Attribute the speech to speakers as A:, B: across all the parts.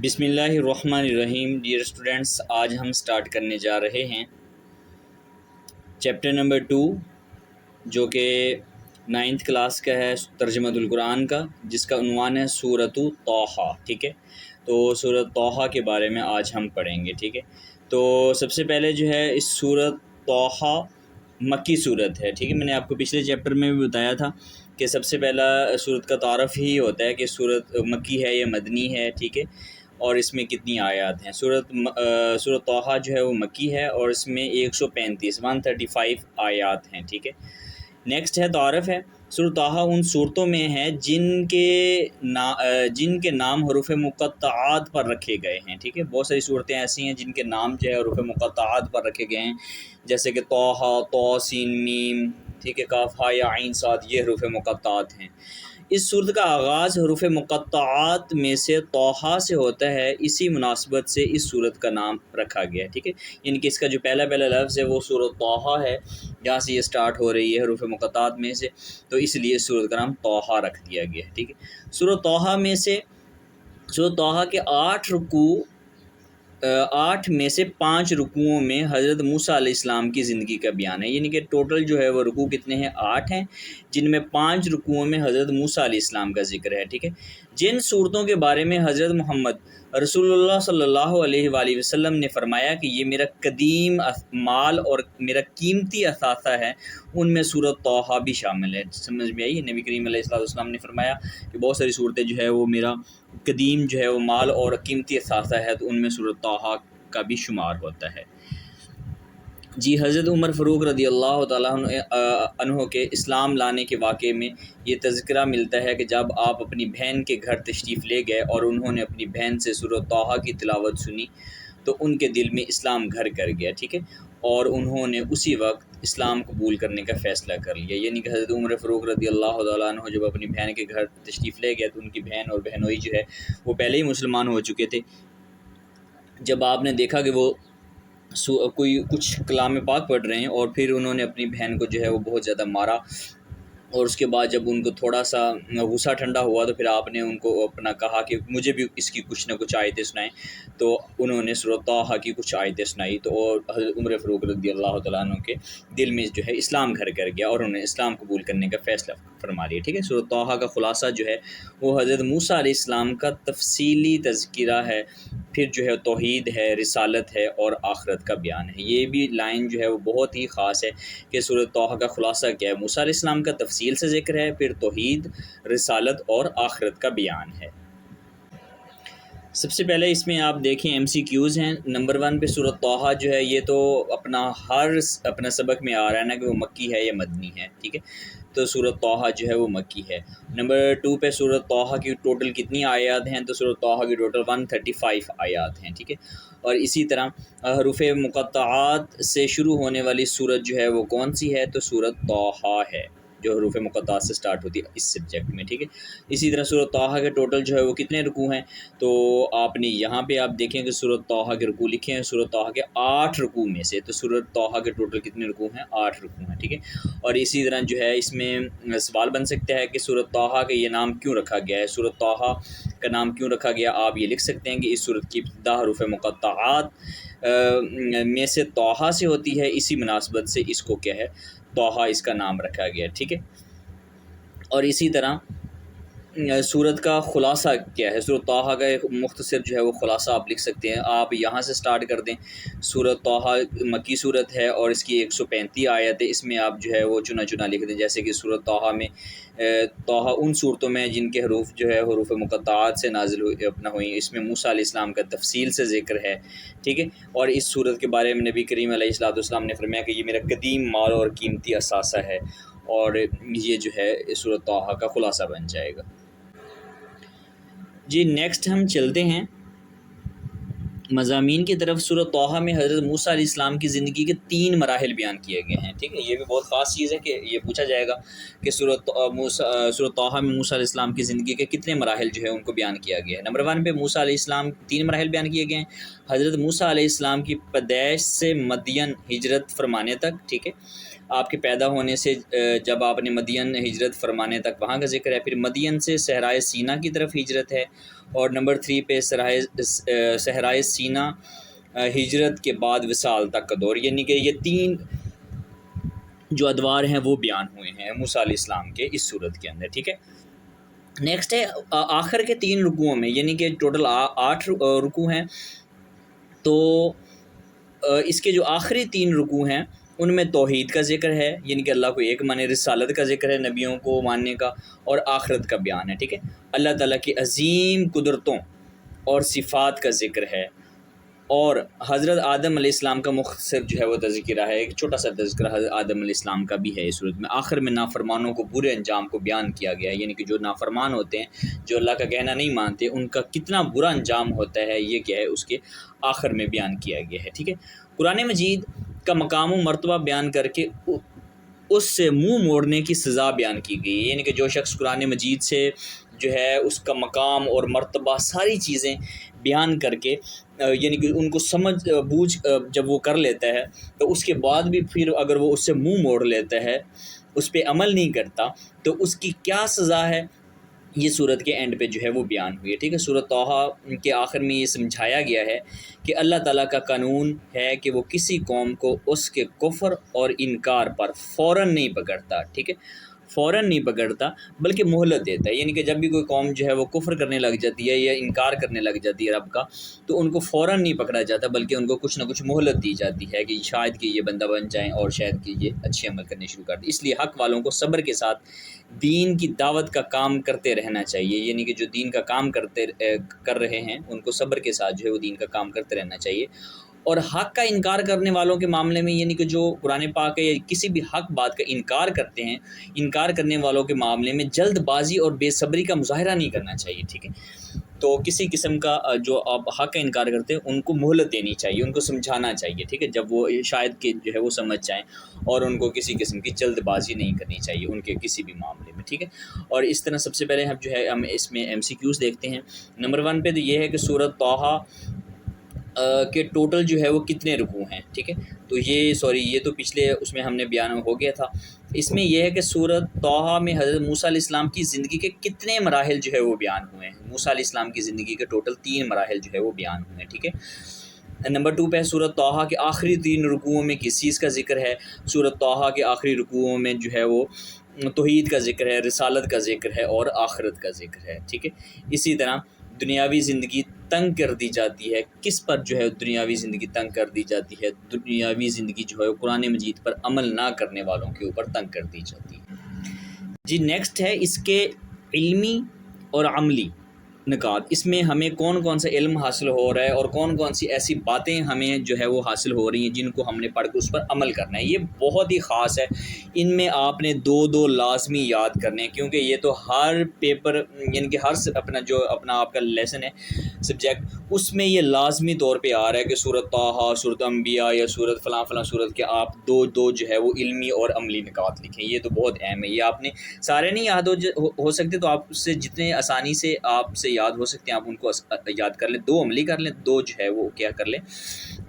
A: بسم اللہ الرحمن الرحیم۔ ڈیئر اسٹوڈنٹس، آج ہم سٹارٹ کرنے جا رہے ہیں چیپٹر نمبر 2 جو کہ 9th کلاس کا ہے، ترجمۃ القرآن کا، جس کا عنوان ہے سورۃ طٰہٰ۔ ٹھیک ہے، تو سورۃ طٰہٰ کے بارے میں آج ہم پڑھیں گے۔ ٹھیک ہے، تو سب سے پہلے جو ہے اس سورۃ طٰہٰ مکی صورت ہے۔ ٹھیک ہے، میں نے آپ کو پچھلے چیپٹر میں بھی بتایا تھا کہ سب سے پہلا سورت کا تعارف ہی ہوتا ہے کہ سورت مکی ہے یا مدنی ہے۔ ٹھیک ہے، اور اس میں کتنی آیات ہیں۔ سورۃ طٰہٰ جو ہے وہ مکی ہے اور اس میں 135 آیات ہیں۔ ٹھیک ہے، نیکسٹ ہے تعارف ہے۔ سورۃ طٰہٰ ان صورتوں میں ہے جن کے نام حروف مقطعات پر رکھے گئے ہیں۔ ٹھیک ہے، بہت ساری صورتیں ایسی ہیں جن کے نام جو ہے حروف مقطعات پر رکھے گئے ہیں، جیسے کہ طٰہٰ، طٰ سین میم، ٹھیک ہے، کاف ہا یا عین صاد، یہ حروف مقطعات ہیں۔ اس صورت کا آغاز حروف مقطعات میں سے طٰہٰ سے ہوتا ہے، اسی مناسبت سے اس صورت کا نام رکھا گیا ہے۔ ٹھیک ہے، یعنی کہ اس کا جو پہلا لفظ ہے وہ سورۃ طٰہٰ ہے، جہاں سے یہ سٹارٹ ہو رہی ہے حروف مقطعات میں سے، تو اس لیے اس صورت کا نام طٰہٰ رکھ دیا گیا ہے۔ ٹھیک ہے، سورۃ طٰہٰ کے 8 میں سے 5 رکوعوں میں حضرت موسیٰ علیہ السلام کی زندگی کا بیان ہے، یعنی کہ ٹوٹل جو ہے وہ رکوع کتنے ہیں؟ 8 ہیں، جن میں 5 رکوعوں میں حضرت موسیٰ علیہ السلام کا ذکر ہے۔ ٹھیک ہے، جن صورتوں کے بارے میں حضرت محمد رسول اللہ صلی اللہ علیہ وآلہ وسلم نے فرمایا کہ یہ میرا قدیم مال اور میرا قیمتی اثاثہ ہے، ان میں سورۃ طٰہٰ بھی شامل ہے۔ سمجھ میں آئی؟ نبی کریم علیہ السلام نے فرمایا کہ بہت ساری صورتیں جو ہے وہ میرا قدیم جو ہے وہ مال اور قیمتی اثاثہ ہے، تو ان میں سورۃ طٰہٰ کا بھی شمار ہوتا ہے۔ جی، حضرت عمر فاروق رضی اللہ تعالیٰ عنہ کے اسلام لانے کے واقعے میں یہ تذکرہ ملتا ہے کہ جب آپ اپنی بہن کے گھر تشریف لے گئے اور انہوں نے اپنی بہن سے سورۃ طٰہٰ کی تلاوت سنی تو ان کے دل میں اسلام گھر کر گیا۔ ٹھیک ہے، اور انہوں نے اسی وقت اسلام قبول کرنے کا فیصلہ کر لیا، یعنی کہ حضرت عمر فاروق رضی اللہ تعالیٰ عنہ جب اپنی بہن کے گھر تشریف لے گئے تو ان کی بہن اور بہنوئی جو ہے وہ پہلے ہی مسلمان ہو چکے تھے۔ جب آپ نے دیکھا کہ وہ کچھ کلام پاک پڑھ رہے ہیں اور پھر انہوں نے اپنی بہن کو جو ہے وہ بہت زیادہ مارا، اور اس کے بعد جب ان کو تھوڑا سا غصہ ٹھنڈا ہوا تو پھر آپ نے ان کو اپنا کہا کہ مجھے بھی اس کی کچھ نہ کچھ آیتیں سنائیں، تو انہوں نے سورۃ طٰہٰ کی کچھ آیتیں سنائی، تو اور حضرت عمر فاروق رضی اللہ تعالیٰ عنہ کے دل میں جو ہے اسلام گھر کر گیا اور انہوں نے اسلام قبول کرنے کا فیصلہ فرما لیا۔ ٹھیک ہے، سورۃ طٰہٰ کا خلاصہ جو ہے وہ حضرت موسیٰ علیہ السلام کا تفصیلی تذکرہ ہے، پھر جو ہے توحید ہے، رسالت ہے اور آخرت کا بیان ہے۔ یہ بھی لائن جو ہے وہ بہت ہی خاص ہے کہ سورۃ طٰہٰ کا خلاصہ کیا ہے؟ موسیٰ علیہ السلام کا تفصیل سے ذکر ہے، پھر توحید، رسالت اور آخرت کا بیان ہے۔ سب سے پہلے اس میں آپ دیکھیں MCQs ہیں۔ نمبر 1 پہ سورۃ طٰہٰ جو ہے یہ تو اپنا سبق میں آ رہا ہے نا کہ وہ مکی ہے یا مدنی ہے۔ ٹھیک ہے، تو سورۃ طٰہٰ جو ہے وہ مکی ہے۔ نمبر 2 پہ سورۃ طٰہٰ کی ٹوٹل کتنی آیات ہیں؟ تو سورۃ طٰہٰ کی ٹوٹل 135 آیات ہیں۔ ٹھیک ہے، اور اسی طرح حروف مقطعات سے شروع ہونے والی سورت جو ہے وہ کون سی ہے؟ تو سورۃ طٰہٰ ہے، جو حروف مقطعات سے سٹارٹ ہوتی ہے اس سبجیکٹ میں۔ ٹھیک ہے، اسی طرح سورۃ طٰہٰ کے ٹوٹل جو ہے وہ کتنے رکوع ہیں؟ تو آپ نے یہاں پہ آپ دیکھیں کہ سورۃ طٰہٰ کے رکوع لکھے ہیں، سورۃ طٰہٰ کے 8 رکوع میں سے، تو سورۃ طٰہٰ کے ٹوٹل کتنے رکوع ہیں؟ 8 رکوع ہیں۔ ٹھیک ہے، اور اسی طرح جو ہے اس میں سوال بن سکتا ہے کہ سورۃ طٰہٰ کا یہ نام کیوں رکھا گیا ہے؟ سورۃ طٰہٰ کا نام کیوں رکھا گیا؟ آپ یہ لکھ سکتے ہیں کہ اس سورت کی ابتدا حروف مقطعات میں سے طٰہٰ سے ہوتی ہے، اسی مناسبت سے اس کو کیا ہے؟ طٰہٰ اس کا نام رکھا گیا۔ ٹھیک ہے، اور اسی طرح سورت کا خلاصہ کیا ہے؟ سورۃ طٰہٰ کا ایک مختصر جو ہے وہ خلاصہ آپ لکھ سکتے ہیں۔ آپ یہاں سے سٹارٹ کر دیں۔ سورۃ طٰہٰ مکی صورت ہے اور اس کی 135 آیتیں، اس میں آپ جو ہے وہ چنا لکھ دیں، جیسے کہ سورۃ طٰہٰ میں طٰہٰ ان صورتوں میں جن کے حروف جو ہے حروف مقطعات سے نازل ہوئی، اس میں موسیٰ علیہ السلام کا تفصیل سے ذکر ہے۔ ٹھیک ہے، اور اس صورت کے بارے میں نبی کریم علیہ السلام نے فرمایا کہ یہ میرا قدیم مال اور قیمتی اثاثہ ہے، اور یہ جو ہے سورۃ طٰہٰ کا خلاصہ بن جائے گا۔ جی، نیکسٹ ہم چلتے ہیں مضامین کی طرف۔ سورۃ طٰہٰ میں حضرت موسیٰ علیہ السلام کی زندگی کے 3 مراحل بیان کیے گئے ہیں۔ ٹھیک ہے، یہ بھی بہت خاص چیز ہے کہ یہ پوچھا جائے گا کہ سورۃ طٰہٰ میں موسیٰ علیہ السلام کی زندگی کے کتنے مراحل جو ہے ان کو بیان کیا گیا ہے۔ نمبر 1 پہ موسیٰ علیہ السلام 3 مراحل بیان کیے گئے ہیں۔ حضرت موسیٰ علیہ السلام کی پیدائش سے مدین ہجرت فرمانے تک، ٹھیک ہے، آپ کے پیدا ہونے سے جب آپ نے مدین ہجرت فرمانے تک وہاں کا ذکر ہے، پھر مدین سے صحرائے سینا کی طرف ہجرت ہے، اور نمبر 3 پہ صحرائے سینا ہجرت کے بعد وصال تک کا دور، یعنی کہ یہ 3 جو ادوار ہیں وہ بیان ہوئے ہیں موسیٰ علیہ السلام کے اس صورت کے اندر، ٹھیک ہے۔ نیکسٹ ہے آخر کے 3 رکوعوں میں، یعنی کہ ٹوٹل 8 رکوع ہیں، تو اس کے جو آخری 3 رکوع ہیں ان میں توحید کا ذکر ہے، یعنی کہ اللہ کو ایک مانے، رسالت کا ذکر ہے نبیوں کو ماننے کا، اور آخرت کا بیان ہے، ٹھیک ہے۔ اللہ تعالیٰ کی عظیم قدرتوں اور صفات کا ذکر ہے، اور حضرت آدم علیہ السلام کا مختصر جو ہے وہ تذکرہ ہے، ایک چھوٹا سا تذکرہ حضرت آدم علیہ السلام کا بھی ہے اس صورت میں۔ آخر میں نافرمانوں کو برے انجام کو بیان کیا گیا ہے، یعنی کہ جو نافرمان ہوتے ہیں، جو اللہ کا کہنا نہیں مانتے، ان کا کتنا برا انجام ہوتا ہے، یہ کیا ہے اس کے آخر میں بیان کیا گیا ہے، ٹھیک ہے۔ قرآن مجید کا مقام و مرتبہ بیان کر کے اس سے منہ موڑنے کی سزا بیان کی گئی ہے، یعنی کہ جو شخص قرآن مجید سے جو ہے اس کا مقام اور مرتبہ ساری چیزیں بیان کر کے یعنی کہ ان کو سمجھ بوجھ جب وہ کر لیتا ہے، تو اس کے بعد بھی پھر اگر وہ اس سے منہ موڑ لیتا ہے، اس پہ عمل نہیں کرتا، تو اس کی کیا سزا ہے، یہ صورت کے اینڈ پہ جو ہے وہ بیان ہوئی ہے، ٹھیک ہے۔ سورۃ طٰہٰ کے آخر میں یہ سمجھایا گیا ہے کہ اللہ تعالیٰ کا قانون ہے کہ وہ کسی قوم کو اس کے کفر اور انکار پر فوراً نہیں پکڑتا، ٹھیک ہے، فوراً نہیں پکڑتا بلکہ مہلت دیتا ہے، یعنی کہ جب بھی کوئی قوم جو ہے وہ کفر کرنے لگ جاتی ہے یا انکار کرنے لگ جاتی ہے رب کا، تو ان کو فوراً نہیں پکڑا جاتا بلکہ ان کو کچھ نہ کچھ مہلت دی جاتی ہے کہ شاید کہ یہ بندہ بن جائیں اور شاید کہ یہ اچھے عمل کرنے شروع کر دیں۔ اس لیے حق والوں کو صبر کے ساتھ دین کی دعوت کا کام کرتے رہنا چاہیے، یعنی کہ جو دین کا کام کر رہے ہیں ان کو صبر کے ساتھ جو ہے وہ دین کا کام کرتے رہنا چاہیے۔ اور حق کا انکار کرنے والوں کے معاملے میں، یعنی کہ جو قرآن پاک ہے یا کسی بھی حق بات کا انکار کرتے ہیں، انکار کرنے والوں کے معاملے میں جلد بازی اور بے صبری کا مظاہرہ نہیں کرنا چاہیے، ٹھیک ہے۔ تو کسی قسم کا جو آپ حق کا انکار کرتے ہیں ان کو مہلت دینی چاہیے، ان کو سمجھانا چاہیے، ٹھیک ہے، جب وہ شاید کہ جو ہے وہ سمجھ جائیں، اور ان کو کسی قسم کی جلد بازی نہیں کرنی چاہیے ان کے کسی بھی معاملے میں، ٹھیک ہے۔ اور اس طرح سب سے پہلے ہم اس میں MCQs دیکھتے ہیں۔ نمبر 1 پہ تو یہ ہے کہ سورۃ طٰہٰ کہ ٹوٹل جو ہے وہ کتنے رکوع ہیں، ٹھیک ہے۔ تو یہ تو پچھلے اس میں ہم نے بیان ہو گیا تھا۔ اس میں یہ ہے کہ سورۃ طٰہٰ میں حضرت موسیٰ علیہ السلام کی زندگی کے کتنے مراحل جو ہے وہ بیان ہوئے ہیں۔ موسیٰ علیہ السلام کی زندگی کے ٹوٹل 3 مراحل جو ہے وہ بیان ہوئے ہیں، ٹھیک ہے۔ نمبر 2 پہ سورۃ طٰہٰ کے آخری 3 رکوعوں میں کس چیز کا ذکر ہے۔ سورۃ طٰہٰ کے آخری رکوعوں میں جو ہے وہ توحید کا ذکر ہے، رسالت کا ذکر ہے اور آخرت کا ذکر ہے، ٹھیک ہے۔ اسی طرح دنیاوی زندگی تنگ کر دی جاتی ہے، کس پر جو ہے دنیاوی زندگی تنگ کر دی جاتی ہے، دنیاوی زندگی جو ہے قرآن مجید پر عمل نہ کرنے والوں کے اوپر تنگ کر دی جاتی ہے۔ جی نیکسٹ ہے اس کے علمی اور عملی نکات، اس میں ہمیں کون کون سا علم حاصل ہو رہا ہے اور کون کون سی ایسی باتیں ہمیں جو ہے وہ حاصل ہو رہی ہیں جن کو ہم نے پڑھ کے اس پر عمل کرنا ہے۔ یہ بہت ہی خاص ہے، ان میں آپ نے 2 لازمی یاد کرنے ہیں، کیونکہ یہ تو ہر پیپر یعنی کہ ہر اپنا آپ کا لیسن ہے سبجیکٹ، اس میں یہ لازمی طور پہ آ رہا ہے کہ سورۃ طٰہٰ، سورۃ انبیاء یا سورۃ فلاں فلاں سورت کے آپ دو جو ہے وہ علمی اور عملی نکات لکھیں۔ یہ تو بہت اہم ہے، یہ آپ نے سارے نہیں یاد ہو سکتے تو آپ سے جتنے آسانی سے آپ سے یاد ہو سکتے ہیں آپ ان کو یاد کر لیں، 2 عملی کر لیں، 2 جو ہے وہ کیا کر لیں،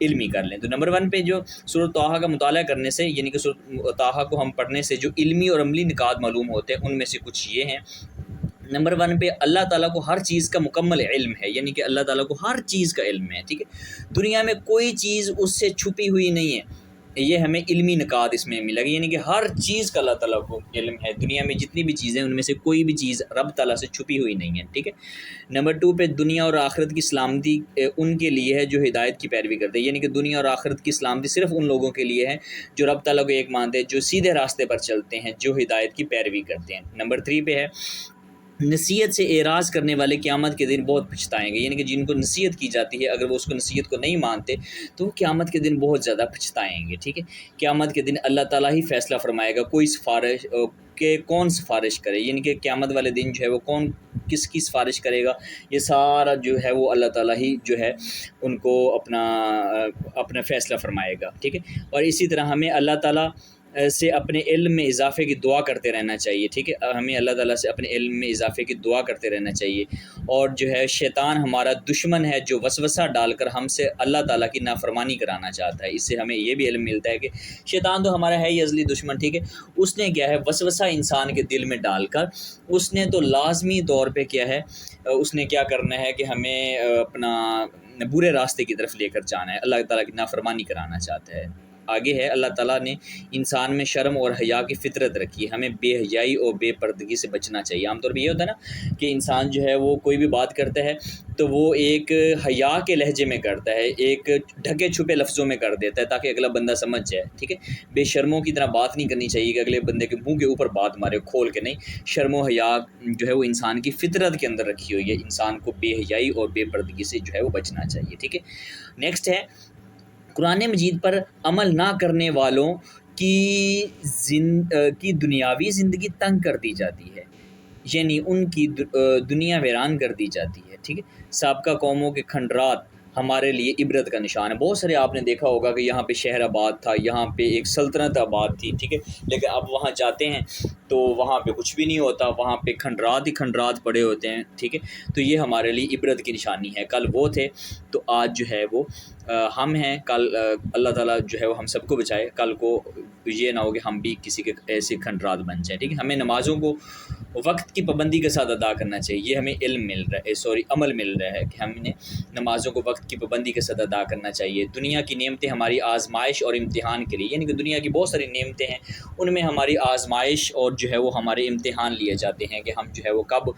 A: علمی کر لیں۔ تو نمبر 1 پہ جو سورۃ طٰہٰ کا مطالعہ کرنے سے، یعنی کہ سورۃ طٰہٰ کو ہم پڑھنے سے جو علمی اور عملی نکات معلوم ہوتے ہیں ان میں سے کچھ یہ ہیں۔ نمبر 1 پہ اللہ تعالیٰ کو ہر چیز کا مکمل علم ہے، یعنی کہ اللہ تعالیٰ کو ہر چیز کا علم ہے، ٹھیک ہے۔ دنیا میں کوئی چیز اس سے چھپی ہوئی نہیں ہے، یہ ہمیں علمی نکات اس میں ملے گا، یعنی کہ ہر چیز کا اللہ تعالیٰ کو علم ہے، دنیا میں جتنی بھی چیزیں ان میں سے کوئی بھی چیز رب تعالیٰ سے چھپی ہوئی نہیں ہے، ٹھیک ہے۔ نمبر 2 پہ دنیا اور آخرت کی سلامتی ان کے لیے ہے جو ہدایت کی پیروی کرتے ہیں، یعنی کہ دنیا اور آخرت کی سلامتی صرف ان لوگوں کے لیے ہے جو رب تعالیٰ کو ایک مانتے ہیں، جو سیدھے راستے پر چلتے ہیں، جو ہدایت کی پیروی کرتے ہیں۔ نمبر 3 پہ ہے نصیحت سے اعراض کرنے والے قیامت کے دن بہت پچھتائیں گے، یعنی کہ جن کو نصیحت کی جاتی ہے اگر وہ اس کو نصیحت کو نہیں مانتے تو وہ قیامت کے دن بہت زیادہ پچھتائیں گے، ٹھیک ہے۔ قیامت کے دن اللہ تعالیٰ ہی فیصلہ فرمائے گا، کوئی سفارش کہ کون سفارش کرے، یعنی کہ قیامت والے دن جو ہے وہ کون کس کی سفارش کرے گا، یہ سارا جو ہے وہ اللہ تعالیٰ ہی جو ہے ان کو اپنا فیصلہ فرمائے گا، ٹھیک ہے۔ اور اسی طرح ہمیں اللہ تعالیٰ سے اپنے علم میں اضافے کی دعا کرتے رہنا چاہیے، ٹھیک ہے، ہمیں اللہ تعالیٰ سے اپنے علم میں اضافے کی دعا کرتے رہنا چاہیے۔ اور جو ہے شیطان ہمارا دشمن ہے جو وسوسہ ڈال کر ہم سے اللہ تعالیٰ کی نافرمانی کرانا چاہتا ہے۔ اس سے ہمیں یہ بھی علم ملتا ہے کہ شیطان تو ہمارا ہے ہی ازلی دشمن، ٹھیک ہے، اس نے کیا ہے وسوسہ انسان کے دل میں ڈال کر اس نے تو لازمی طور پہ کیا ہے اس نے کیا کرنا ہے کہ ہمیں اپنا برے راستے کی طرف لے کر جانا ہے، اللہ تعالیٰ کی نافرمانی کرانا چاہتا ہے۔ آگے ہے اللہ تعالیٰ نے انسان میں شرم اور حیا کی فطرت رکھی ہے، ہمیں بے حیائی اور بے پردگی سے بچنا چاہیے۔ عام طور پہ یہ ہوتا ہے نا کہ انسان جو ہے وہ کوئی بھی بات کرتا ہے تو وہ ایک حیا کے لہجے میں کرتا ہے، ایک ڈھکے چھپے لفظوں میں کر دیتا ہے تاکہ اگلا بندہ سمجھ جائے، ٹھیک ہے۔ بے شرموں کی طرح بات نہیں کرنی چاہیے کہ اگلے بندے کے منہ کے اوپر بات مارے کھول کے، نہیں، شرم و حیا جو ہے وہ انسان کی فطرت کے اندر رکھی ہوئی ہے، انسان کو بے حیائی اور بے پردگی سے جو ہے وہ بچنا چاہیے، ٹھیک ہے۔ نیکسٹ ہے قرآن مجید پر عمل نہ کرنے والوں کی دنیاوی زندگی تنگ کر دی جاتی ہے، یعنی ان کی دنیا ویران کر دی جاتی ہے، ٹھیک ہے۔ سابقہ قوموں کے کھنڈرات ہمارے لیے عبرت کا نشان ہے۔ بہت سارے آپ نے دیکھا ہوگا کہ یہاں پہ شہر آباد تھا، یہاں پہ ایک سلطنت آباد تھی، ٹھیک ہے، لیکن اب وہاں جاتے ہیں تو وہاں پہ کچھ بھی نہیں ہوتا، وہاں پہ کھنڈرات ہی کھنڈرات پڑے ہوتے ہیں، ٹھیک ہے۔ تو یہ ہمارے لیے عبرت کی نشانی ہے، کل وہ تھے تو آج جو ہے وہ ہم ہیں، کل اللہ تعالیٰ جو ہے وہ ہم سب کو بچائے، کل کو یہ نہ ہو کہ ہم بھی کسی کے ایسے کھنڈرات بن جائیں، ٹھیک ہے۔ ہمیں نمازوں کو وقت کی پابندی کے ساتھ ادا کرنا چاہیے، یہ ہمیں علم مل رہا ہے، عمل مل رہا ہے کہ ہم نے نمازوں کو وقت کی پابندی کے ساتھ ادا کرنا چاہیے۔ دنیا کی نعمتیں ہماری آزمائش اور امتحان کے لیے، یعنی کہ دنیا کی بہت ساری نعمتیں ہیں، ان میں ہماری آزمائش اور جو ہے وہ ہمارے امتحان لیے جاتے ہیں کہ ہم جو ہے وہ کب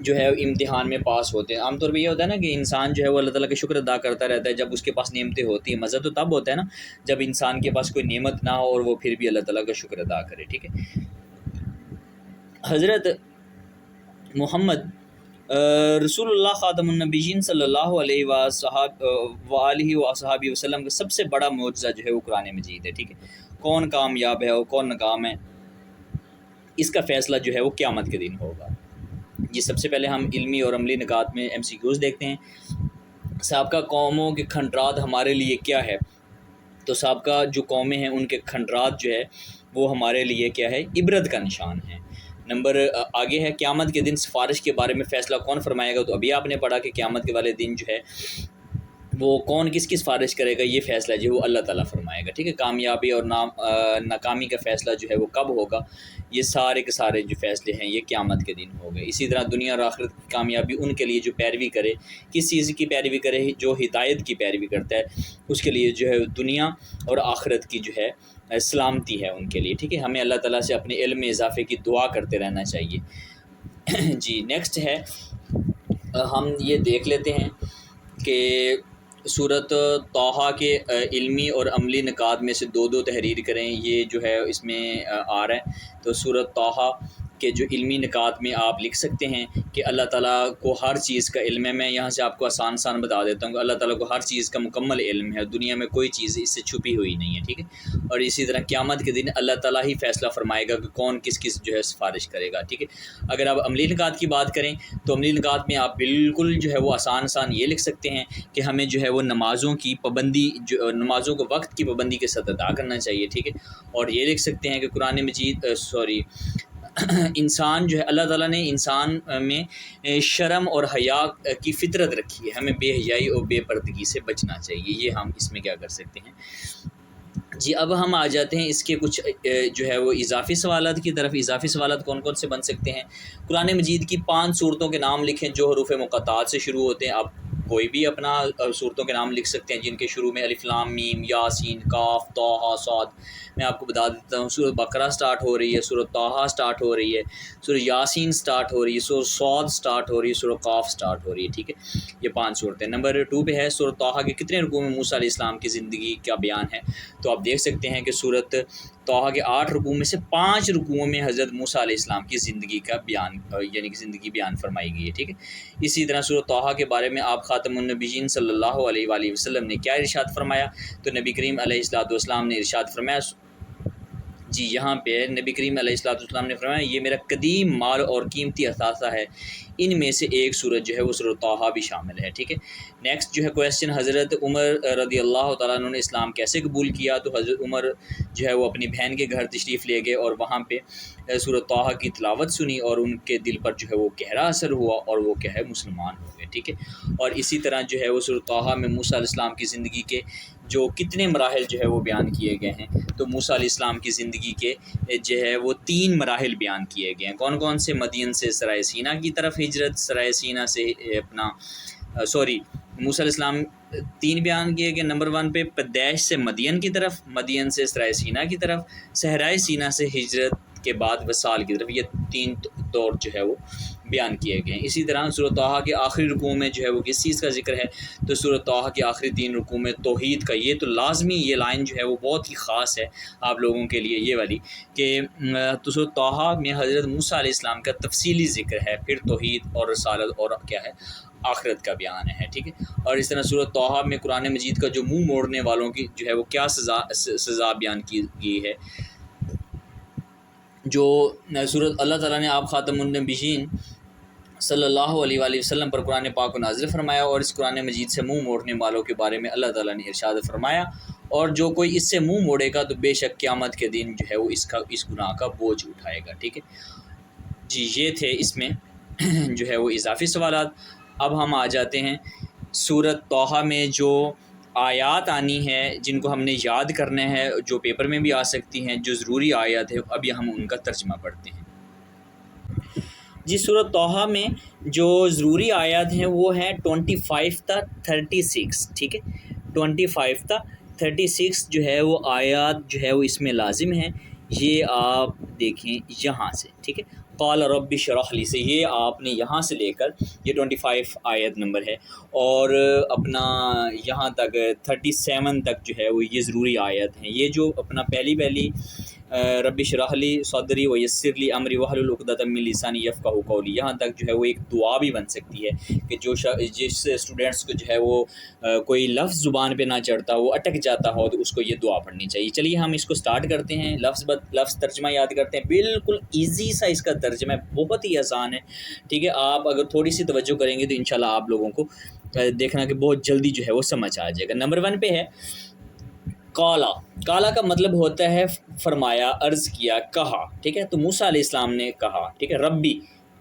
A: جو ہے امتحان میں پاس ہوتے ہیں۔ عام طور پہ یہ ہوتا ہے نا کہ انسان جو ہے وہ اللہ تعالیٰ کا شکر ادا کرتا رہتا ہے جب اس کے پاس نعمتیں ہوتی ہیں۔ مزہ تو تب ہوتا ہے نا جب انسان کے پاس کوئی نعمت نہ ہو اور وہ پھر بھی اللہ تعالیٰ کا شکر ادا کرے، ٹھیک ہے۔ حضرت محمد رسول اللہ خاتم النبیین صلی اللہ علیہ وآلہ وصحابہ وسلم کا سب سے بڑا معجزہ جو ہے وہ قرآن مجید ہے، ٹھیک ہے۔ کون کامیاب ہے اور کون ناکام ہے اس کا فیصلہ جو ہے وہ قیامت کے دن ہوگا۔ جی، سب سے پہلے ہم علمی اور عملی نکات میں MCQs دیکھتے ہیں۔ سابقہ قوموں کے کھنڈرات ہمارے لیے کیا ہے؟ تو سابقہ جو قومیں ہیں ان کے کھنڈرات جو ہے وہ ہمارے لیے کیا ہے؟ عبرت کا نشان ہے۔ نمبر آگے ہے قیامت کے دن سفارش کے بارے میں فیصلہ کون فرمائے گا؟ تو ابھی آپ نے پڑھا کہ قیامت کے والے دن جو ہے وہ کون کس کی سفارش کرے گا، یہ فیصلہ جو ہے وہ اللہ تعالیٰ فرمائے گا، ٹھیک ہے۔ کامیابی اور ناکامی کا فیصلہ جو ہے وہ کب ہوگا؟ یہ سارے کے سارے جو فیصلے ہیں یہ قیامت کے دن ہو گئے۔ اسی طرح دنیا اور آخرت کی کامیابی ان کے لیے جو پیروی کرے، کس چیز کی پیروی کرے؟ جو ہدایت کی پیروی کرتا ہے اس کے لیے جو ہے دنیا اور آخرت کی جو ہے سلامتی ہے ان کے لیے، ٹھیک ہے۔ ہمیں اللہ تعالیٰ سے اپنے علم میں اضافے کی دعا کرتے رہنا چاہیے۔ جی، نیکسٹ ہے ہم یہ دیکھ لیتے ہیں کہ سورۃ طٰہٰ کے علمی اور عملی نکات میں سے دو تحریر کریں، یہ جو ہے اس میں آ رہا ہے۔ تو سورۃ طٰہٰ کے جو علمی نکات میں آپ لکھ سکتے ہیں کہ اللہ تعالیٰ کو ہر چیز کا علم ہے۔ میں یہاں سے آپ کو آسان بتا دیتا ہوں کہ اللہ تعالیٰ کو ہر چیز کا مکمل علم ہے، دنیا میں کوئی چیز اس سے چھپی ہوئی نہیں ہے، ٹھیک ہے۔ اور اسی طرح قیامت کے دن اللہ تعالیٰ ہی فیصلہ فرمائے گا کہ کون کس جو ہے سفارش کرے گا، ٹھیک ہے۔ اگر آپ عملی نکات کی بات کریں تو عملی نکات میں آپ بالکل جو ہے وہ آسان یہ لکھ سکتے ہیں کہ ہمیں جو ہے وہ نمازوں کی پابندی، نمازوں کو وقت کی پابندی کے ساتھ ادا کرنا چاہیے، ٹھیک ہے۔ اور یہ لکھ سکتے ہیں کہ قرآن مجید انسان جو ہے اللہ تعالیٰ نے انسان میں شرم اور حیا کی فطرت رکھی ہے، ہمیں بے حیائی اور بے پردگی سے بچنا چاہیے، یہ ہم اس میں کیا کر سکتے ہیں۔ جی، اب ہم آ جاتے ہیں اس کے کچھ جو ہے وہ اضافی سوالات کی طرف۔ اضافی سوالات کون کون سے بن سکتے ہیں؟ قرآن مجید کی 5 صورتوں کے نام لکھیں جو حروف مقطعات سے شروع ہوتے ہیں۔ آپ کوئی بھی اپنا صورتوں کے نام لکھ سکتے ہیں جن کے شروع میں الف لام میم یاسین کاف طٰہٰ صاد۔ میں آپ کو بتا دیتا ہوں، سورۃ بقرہ سٹارٹ ہو رہی ہے، سورۃ طٰہٰ سٹارٹ ہو رہی ہے، سورۃ یاسین سٹارٹ ہو رہی ہے، سورۃ صاد سٹارٹ ہو رہی ہے، سورۃ قاف سٹارٹ ہو رہی ہے، ٹھیک ہے۔ یہ 5 صورتیں۔ نمبر 2 پہ ہے سورۃ طٰہٰ کے کتنے رکوع میں موسیٰ علیہ السلام کی زندگی کا بیان ہے؟ تو آپ دیکھ سکتے ہیں کہ سورۃ طٰہٰ کے 8 رکوع میں سے 5 رکوعوں میں حضرت موسیٰ علیہ السلام کی زندگی کا بیان، یعنی کہ زندگی بیان فرمائی گئی ہے، ٹھیک ہے۔ اسی طرح سورۃ طٰہٰ کے بارے میں آپ خاتم النبیین صلی اللہ علیہ وآلہ وسلم نے کیا ارشاد فرمایا؟ تو نبی کریم علیہ السلام نے ارشاد فرمایا، جی یہاں پہ نبی کریم علیہ السلام نے فرمایا، یہ میرا قدیم مال اور قیمتی اثاثہ ہے، ان میں سے ایک صورت جو ہے وہ سورۃ طٰہٰ بھی شامل ہے، ٹھیک ہے۔ نیکسٹ جو ہے کویسچن، حضرت عمر رضی اللہ تعالیٰ عنہ نے اسلام کیسے قبول کیا؟ تو حضرت عمر جو ہے وہ اپنی بہن کے گھر تشریف لے گئے اور وہاں پہ سورۃ طٰہٰ کی تلاوت سنی اور ان کے دل پر جو ہے وہ گہرا اثر ہوا اور وہ کیا ہے مسلمان ہو گئے، ٹھیک ہے۔ اور اسی طرح جو ہے وہ سورۃ طٰہٰ میں موسیٰ علیہ السلام کی زندگی کے جو کتنے مراحل جو ہے وہ بیان کیے گئے ہیں، تو موسیٰ علیہ السلام کی زندگی کے جو ہے وہ 3 مراحل بیان کیے گئے ہیں۔ کون کون سے؟ مدین سے سرائے سینا کی طرف ہجرت، سرائے سینا سے موسیٰ علیہ السلام 3 بیان کیے گئے۔ نمبر 1 پہ پدیش سے مدین کی طرف، مدین سے سرائے سینا کی طرف، صحرائے سینا سے ہجرت کے بعد وصال کی طرف، یہ 3 دور جو ہے وہ بیان کیے گئے ہیں۔ اسی طرح سورۃ طٰہٰ کے آخری رکوع میں جو ہے وہ کس چیز کا ذکر ہے؟ تو سورۃ طٰہٰ کے آخری 3 رکوع میں توحید کا، یہ تو لازمی، یہ لائن جو ہے وہ بہت ہی خاص ہے آپ لوگوں کے لیے یہ والی، کہ تو سورۃ طٰہٰ میں حضرت موسیٰ علیہ السلام کا تفصیلی ذکر ہے، پھر توحید اور رسالت اور کیا ہے آخرت کا بیان ہے، ٹھیک ہے۔ اور اس طرح سورۃ طٰہٰ میں قرآن مجید کا جو منہ موڑنے والوں کی جو ہے وہ کیا سزا بیان کی گئی ہے، جو سورۃ اللہ تعالیٰ نے آپ خاتم النبیین صلی اللہ علیہ وآلہ وسلم پر قرآن پاک کو نازل فرمایا، اور اس قرآن مجید سے منہ موڑنے والوں کے بارے میں اللہ تعالیٰ نے ارشاد فرمایا، اور جو کوئی اس سے منہ موڑے گا تو بے شک قیامت کے دن جو ہے وہ اس گناہ کا بوجھ اٹھائے گا، ٹھیک ہے جی۔ یہ تھے اس میں جو ہے وہ اضافی سوالات۔ اب ہم آ جاتے ہیں سورۃ طٰہٰ میں جو آیات آنی ہے جن کو ہم نے یاد کرنا ہے، جو پیپر میں بھی آ سکتی ہیں، جو ضروری آیات ہے، ابھی ہم ان کا ترجمہ پڑھتے ہیں۔ جی، سورۃ طٰہٰ میں جو ضروری آیات ہیں وہ ہیں 25 تا 36، ٹھیک ہے۔ 25 تا 36 جو ہے وہ آیات جو ہے وہ اس میں لازم ہیں، یہ آپ دیکھیں یہاں سے، ٹھیک ہے۔ قال رب اشرح لی سے یہ آپ نے یہاں سے لے کر یہ 25 آیت نمبر ہے، اور اپنا یہاں تک 37 تک جو ہے وہ یہ ضروری آیت ہیں۔ یہ جو اپنا پہلی رب اشرح لی صدری ویسر لی امری واحلل عقدۃ من لسانی یفقہوا قولی، یہاں تک جو ہے وہ ایک دعا بھی بن سکتی ہے کہ جس اسٹوڈنٹس کو جو ہے وہ کوئی لفظ زبان پہ نہ چڑھتا، وہ اٹک جاتا ہو، تو اس کو یہ دعا پڑھنی چاہیے۔ چلیے ہم اس کو سٹارٹ کرتے ہیں، لفظ ترجمہ یاد کرتے ہیں۔ بالکل ایزی سا اس کا ترجمہ ہے، بہت ہی آسان ہے، ٹھیک ہے۔ آپ اگر تھوڑی سی توجہ کریں گے تو انشاءاللہ آپ لوگوں کو دیکھنا کہ بہت جلدی جو ہے وہ سمجھ آ جائے گا۔ نمبر 1 پہ ہے قالا۔ قالا کا مطلب ہوتا ہے فرمایا، عرض کیا، کہا، ٹھیک ہے۔ تو موسیٰ علیہ السلام نے کہا، ٹھیک ہے، ربی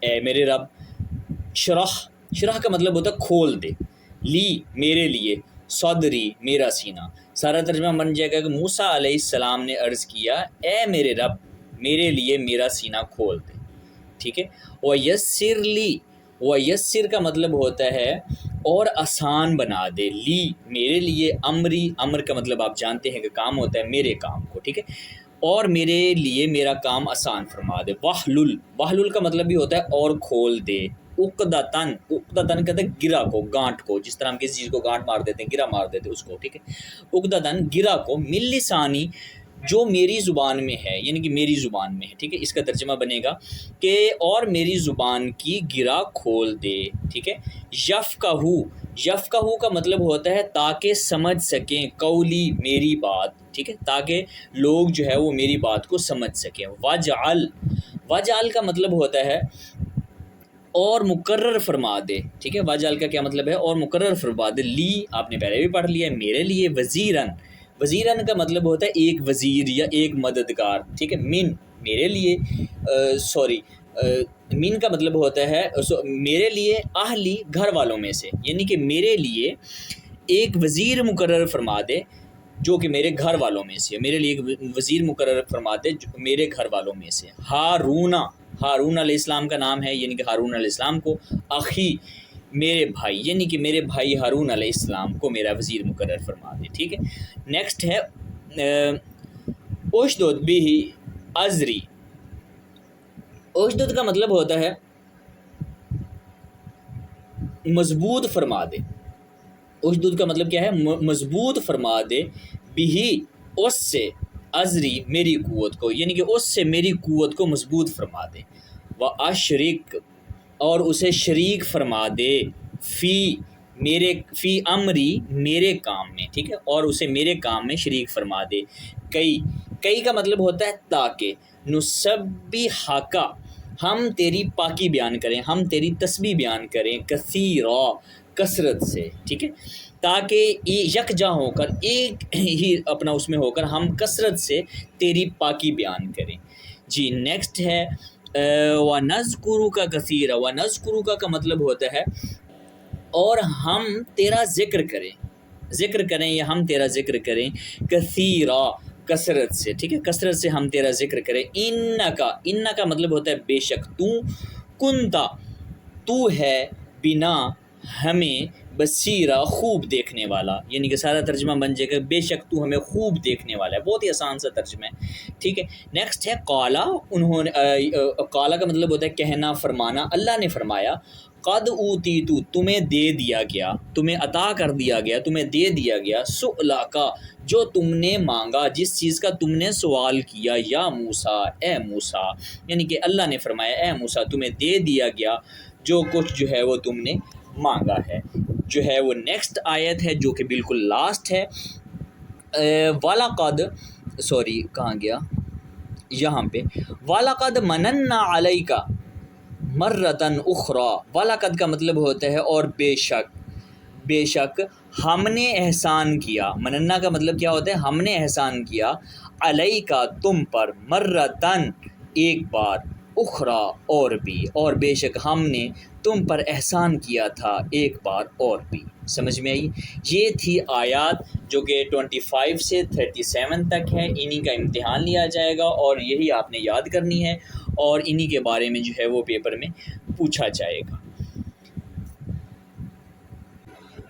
A: اے میرے رب، شرح کا مطلب ہوتا ہے کھول دے، لی میرے لیے، صدری میرا سینہ۔ سارا ترجمہ بن جائے گا کہ موسیٰ علیہ السلام نے عرض کیا، اے میرے رب میرے لیے میرا سینہ کھول دے، ٹھیک ہے۔ ویسر لی، ویسر کا مطلب ہوتا ہے اور آسان بنا دے، لی میرے لیے، امری، امر کا مطلب آپ جانتے ہیں کہ کام ہوتا ہے، میرے کام کو، ٹھیک ہے، اور میرے لیے میرا کام آسان فرما دے۔ واحلل کا مطلب بھی ہوتا ہے اور کھول دے۔ عقدتن کہتے ہیں گرا کو، گانٹ کو، جس طرح ہم کسی چیز کو گانٹ مار دیتے ہیں، گرا مار دیتے ہیں اس کو، ٹھیک ہے۔ عقدتن گرا کو، من لسانی جو میری زبان میں ہے، یعنی کہ میری زبان میں ہے، ٹھیک ہے۔ اس کا ترجمہ بنے گا کہ اور میری زبان کی گرا کھول دے، ٹھیک ہے۔ یفقہوا کا مطلب ہوتا ہے تاکہ سمجھ سکیں، قولی میری بات، ٹھیک ہے، تاکہ لوگ جو ہے وہ میری بات کو سمجھ سکیں۔ واجعل کا مطلب ہوتا ہے اور مقرر فرما دے، ٹھیک ہے۔ واجعل کا کیا مطلب ہے؟ اور مقرر فرما دے۔ لی آپ نے پہلے بھی پڑھ لیا ہے، میرے لیے، وزیرن کا مطلب ہوتا ہے ایک وزیر یا ایک مددگار، ٹھیک ہے۔ من میرے لیے، مین کا مطلب ہوتا ہے میرے لیے، اہلی گھر والوں میں سے، یعنی کہ میرے لیے ایک وزیر مقرر فرما دے جو کہ میرے گھر والوں میں سے، میرے لیے ایک وزیر مقرر فرما دے جو میرے گھر والوں میں سے۔ ہارون علیہ السلام کا نام ہے، یعنی کہ ہارون علیہ السلام کو، اخی میرے بھائی، یعنی کہ میرے بھائی ہارون علیہ السلام کو میرا وزیر مقرر فرما دے، ٹھیک ہے۔ نیکسٹ ہے اشدد بہ ازری۔ اشدد کا مطلب ہوتا ہے مضبوط فرما دے۔ اشدد کا مطلب کیا ہے؟ مضبوط فرما دے، بھی اس سے، ازری میری قوت کو، یعنی کہ اس سے میری قوت کو مضبوط فرما دے۔ واشرک اور اسے شریک فرما دے، فی امری میرے کام میں، ٹھیک ہے، اور اسے میرے کام میں شریک فرما دے۔ کئی کا مطلب ہوتا ہے تاکہ، نسبحک ہم تیری پاکی بیان کریں، ہم تیری تسبیح بیان کریں، کثیرا کثرت سے، ٹھیک ہے، تاکہ یکجا ہو کر ایک ہی اپنا اس میں ہو کر ہم کثرت سے تیری پاکی بیان کریں۔ جی نیکسٹ ہے وَنَذْكُرُكَ كَثِيرًا۔ وَنَذْكُرُكَ کا مطلب ہوتا ہے اور ہم تیرا ذکر کریں، ذکر کریں یا ہم تیرا ذکر کریں، کثیرا کثرت سے، ٹھیک ہے، کثرت سے ہم تیرا ذکر کریں۔ ان کا مطلب ہوتا ہے بے شک تو، کنتا تو ہے، بنا ہمیں، بصیرا خوب دیکھنے والا، یعنی کہ سارا ترجمہ بن جائے گا بے شک تو ہمیں خوب دیکھنے والا ہے، بہت ہی آسان سا ترجمہ ہے، ٹھیک ہے۔ نیکسٹ ہے قالا، انہوں نے قالا کا مطلب ہوتا ہے کہنا، فرمانا، اللہ نے فرمایا، قد اوتیتو تمہیں دے دیا گیا، تمہیں عطا کر دیا گیا، تمہیں دے دیا گیا، سؤلا کا جو تم نے مانگا، جس چیز کا تم نے سوال کیا، یا موسیٰ اے موسیٰ، یعنی کہ اللہ نے فرمایا اے موسیٰ تمہیں دے دیا گیا جو کچھ جو ہے وہ تم نے مانگا ہے۔ جو ہے وہ نیکسٹ آیت ہے جو کہ بالکل لاسٹ ہے، وَلَقَدْ سوری کہاں گیا، یہاں پہ وَلَقَدْ مَنَنَّا عَلَيْكَ مَرَّةً أُخْرَى۔ وَلَقَدْ کا مطلب ہوتا ہے اور بے شک، بے شک ہم نے احسان کیا، مننا کا مطلب کیا ہوتا ہے، ہم نے احسان کیا، علیکا تم پر، مرتن ایک بار، اخرا اور بھی، اور بے شک ہم نے تم پر احسان کیا تھا ایک بار اور بھی۔ سمجھ میں آئی؟ یہ تھی آیات جو کہ 25 سے 37 تک ہے، انہی کا امتحان لیا جائے گا اور یہی آپ نے یاد کرنی ہے اور انہی کے بارے میں جو ہے وہ پیپر میں پوچھا جائے گا۔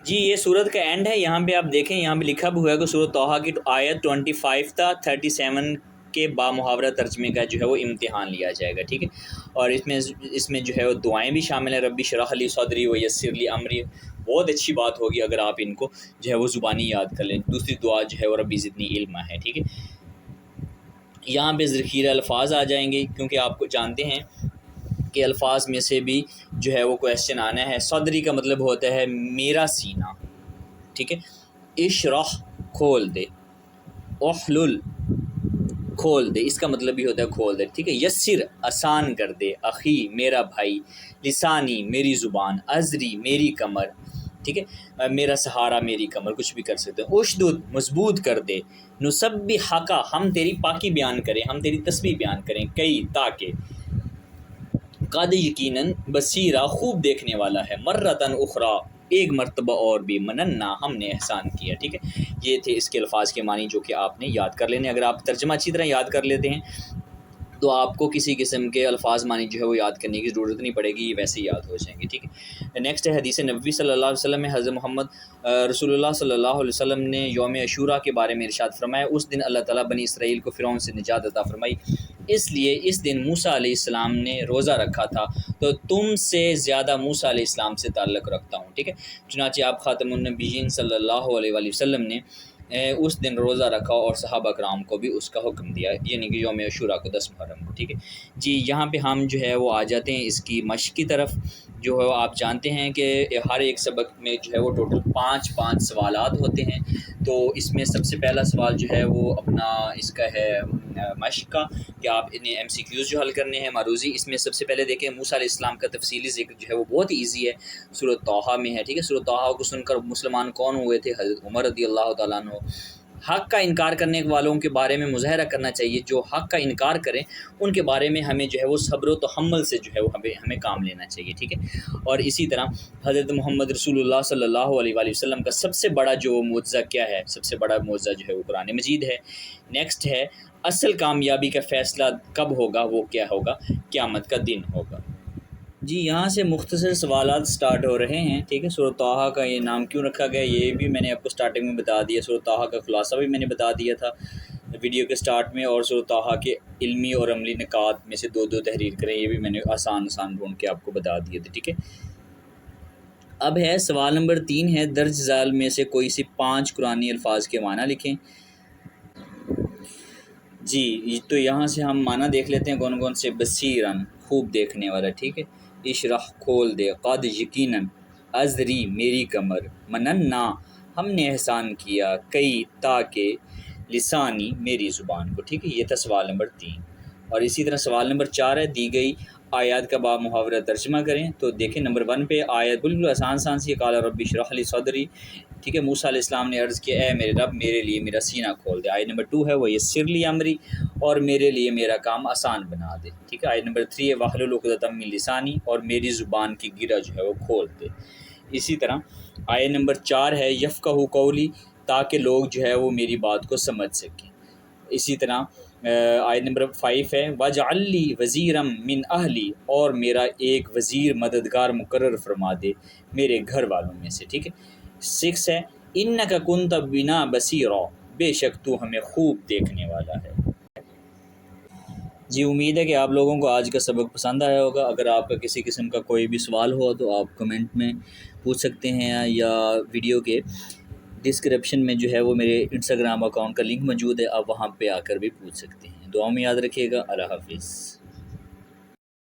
A: جی یہ سورت کا اینڈ ہے، یہاں پہ آپ دیکھیں، یہاں پہ لکھا بھی ہوا ہے کہ سورت طٰہٰ کی آیت 25 تا 37 کے بامحاورہ ترجمے کا جو ہے وہ امتحان لیا جائے گا، ٹھیک ہے، اور اس میں جو ہے وہ دعائیں بھی شامل ہیں، رب اشرح لی صدری ویسر لی امری، بہت اچھی بات ہوگی اگر آپ ان کو جو ہے وہ زبانی یاد کر لیں۔ دوسری دعا جو ہے وہ ربی زدنی علما ہے، ٹھیک ہے۔ یہاں پہ ذخیرہ الفاظ آ جائیں گے کیونکہ آپ کو جانتے ہیں کہ الفاظ میں سے بھی جو ہے وہ کویسچن آنا ہے۔ صدری کا مطلب ہوتا ہے میرا سینہ، ٹھیک ہے، اشرح کھول دے، احلل کھول دے، اس کا مطلب بھی ہوتا ہے کھول دے، ٹھیک ہے، یسر آسان کر دے، اخی میرا بھائی، لسانی میری زبان، ازری میری کمر، ٹھیک ہے، میرا سہارا میری کمر، کچھ بھی کر سکتے ہیں، اشدد مضبوط کر دے، نسبحک ہم تیری پاکی بیان کریں، ہم تیری تسبیح بیان کریں، کئی تاکہ، قد یقیناً، بصیرا خوب دیکھنے والا ہے، مرتن اخرى ایک مرتبہ اور بھی، مننا ہم نے احسان کیا، ٹھیک ہے۔ یہ تھے اس کے الفاظ کے معنی جو کہ آپ نے یاد کر لینے۔ اگر آپ ترجمہ اچھی طرح یاد کر لیتے ہیں تو آپ کو کسی قسم کے الفاظ معنی جو ہے وہ یاد کرنے کی ضرورت نہیں پڑے گی، یہ ویسے ہی یاد ہو جائیں گے، ٹھیک ہے۔ نیکسٹ ہے حدیث نبوی صلی اللہ علیہ وسلم میں حضرت محمد رسول اللہ صلی اللہ علیہ وسلم نے یوم عاشوراء کے بارے میں ارشاد فرمایا، اس دن اللہ تعالیٰ بنی اسرائیل کو فرعون سے نجات عطا فرمائی، اس لیے اس دن موسیٰ علیہ السلام نے روزہ رکھا تھا، تو تم سے زیادہ موسیٰ علیہ السلام سے تعلق رکھتا ہوں، ٹھیک ہے۔ چنانچہ آپ خاتم النبیین صلی اللہ علیہ وآلہ وسلم نے اس دن روزہ رکھا اور صحابہ کرام کو بھی اس کا حکم دیا، یعنی کہ یوم عاشوراء کو 10 محرم کو، ٹھیک ہے جی۔ یہاں پہ ہم جو ہے وہ آ جاتے ہیں اس کی مشق کی طرف۔ جو ہے آپ جانتے ہیں کہ ہر ایک سبق میں جو ہے وہ ٹوٹل 5 سوالات ہوتے ہیں، تو اس میں سب سے پہلا سوال جو ہے وہ اپنا اس کا ہے مشق کا، کہ آپ انہیں MCQs جو حل کرنے ہیں معروضی۔ اس میں سب سے پہلے دیکھیں موسیٰ علیہ السلام کا تفصیلی ذکر جو ہے وہ بہت ایزی ہے، سورۃ طٰہٰ میں ہے، ٹھیک ہے۔ سورۃ طٰہٰ کو سن کر مسلمان کون ہوئے تھے؟ حضرت عمر رضی اللہ تعالیٰ عنہ۔ حق کا انکار کرنے والوں کے بارے میں مظاہرہ کرنا چاہیے، جو حق کا انکار کریں ان کے بارے میں ہمیں جو ہے وہ صبر و تحمل سے جو ہے وہ ہمیں کام لینا چاہیے، ٹھیک ہے۔ اور اسی طرح حضرت محمد رسول اللہ صلی اللہ علیہ وآلہ وسلم کا سب سے بڑا جو معجزہ کیا ہے؟ سب سے بڑا معجزہ جو ہے وہ قرآن مجید ہے۔ نیکسٹ ہے اصل کامیابی کا فیصلہ کب ہوگا؟ وہ کیا ہوگا؟ قیامت کا دن ہوگا۔ جی یہاں سے مختصر سوالات سٹارٹ ہو رہے ہیں، ٹھیک ہے۔ سورۃ طٰہٰ کا یہ نام کیوں رکھا گیا یہ بھی میں نے آپ کو سٹارٹنگ میں بتا دیا، سورۃ طٰہٰ کا خلاصہ بھی میں نے بتا دیا تھا ویڈیو کے سٹارٹ میں، اور سورۃ طٰہٰ کے علمی اور عملی نکات میں سے 2 تحریر کریں، یہ بھی میں نے آسان ڈھونڈ کے آپ کو بتا دیے تھے، ٹھیک ہے۔ اب ہے سوال نمبر 3 ہے، درج ذیل میں سے کوئی سی 5 قرآنی الفاظ کے معنی لکھیں۔ جی تو یہاں سے ہم معنی دیکھ لیتے ہیں کون کون سے۔ بصیراً خوب دیکھنے والا، ٹھیک ہے، اشرح کھول دے، قد یقیناً، ازری میری کمر، مننا ہم نے احسان کیا، کئی تاکہ، لسانی میری زبان کو، ٹھیک ہے۔ یہ تھا سوال نمبر 3۔ اور اسی طرح سوال نمبر 4 ہے، دی گئی آیات کا باب محاورہ ترجمہ کریں تو دیکھیں نمبر 1 پہ آیت بالکل آسان سی قال رب اشرح لی صدری، ٹھیک ہے، موسیٰ علیہ السلام نے عرض کیا اے میرے رب میرے لیے میرا سینہ کھول دے۔ آیت نمبر 2 ہے وہ یسر لی امری، اور میرے لیے میرا کام آسان بنا دے، ٹھیک ہے۔ آیت نمبر 3 ہے واحلل عقدۃ من لسانی، اور میری زبان کی گرہ جو ہے وہ کھول دے۔ اسی طرح آیت نمبر 4 ہے یفقہوا قولی، تاکہ لوگ جو ہے وہ میری بات کو سمجھ سکیں۔ اسی طرح آیت نمبر 5 ہے وَاجْعَلْ لِي وَزِيرًا مِّنْ أَهْلِي، اور میرا ایک وزیر مددگار مقرر فرما دے میرے گھر والوں میں سے، ٹھیک ہے۔ 6 ہے إِنَّكَ كُنْتَ بِنَا بَصِيرًا، بے شک تو ہمیں خوب دیکھنے والا ہے۔ جی امید ہے کہ آپ لوگوں کو آج کا سبق پسند آیا ہوگا۔ اگر آپ کا کسی قسم کا کوئی بھی سوال ہو تو آپ کمنٹ میں پوچھ سکتے ہیں، یا ویڈیو کے ڈسکرپشن میں جو ہے وہ میرے انسٹاگرام اکاؤنٹ کا لنک موجود ہے، آپ وہاں پہ آ کر بھی پوچھ سکتے ہیں۔ دعاؤں میں یاد رکھیے گا۔ اللہ حافظ۔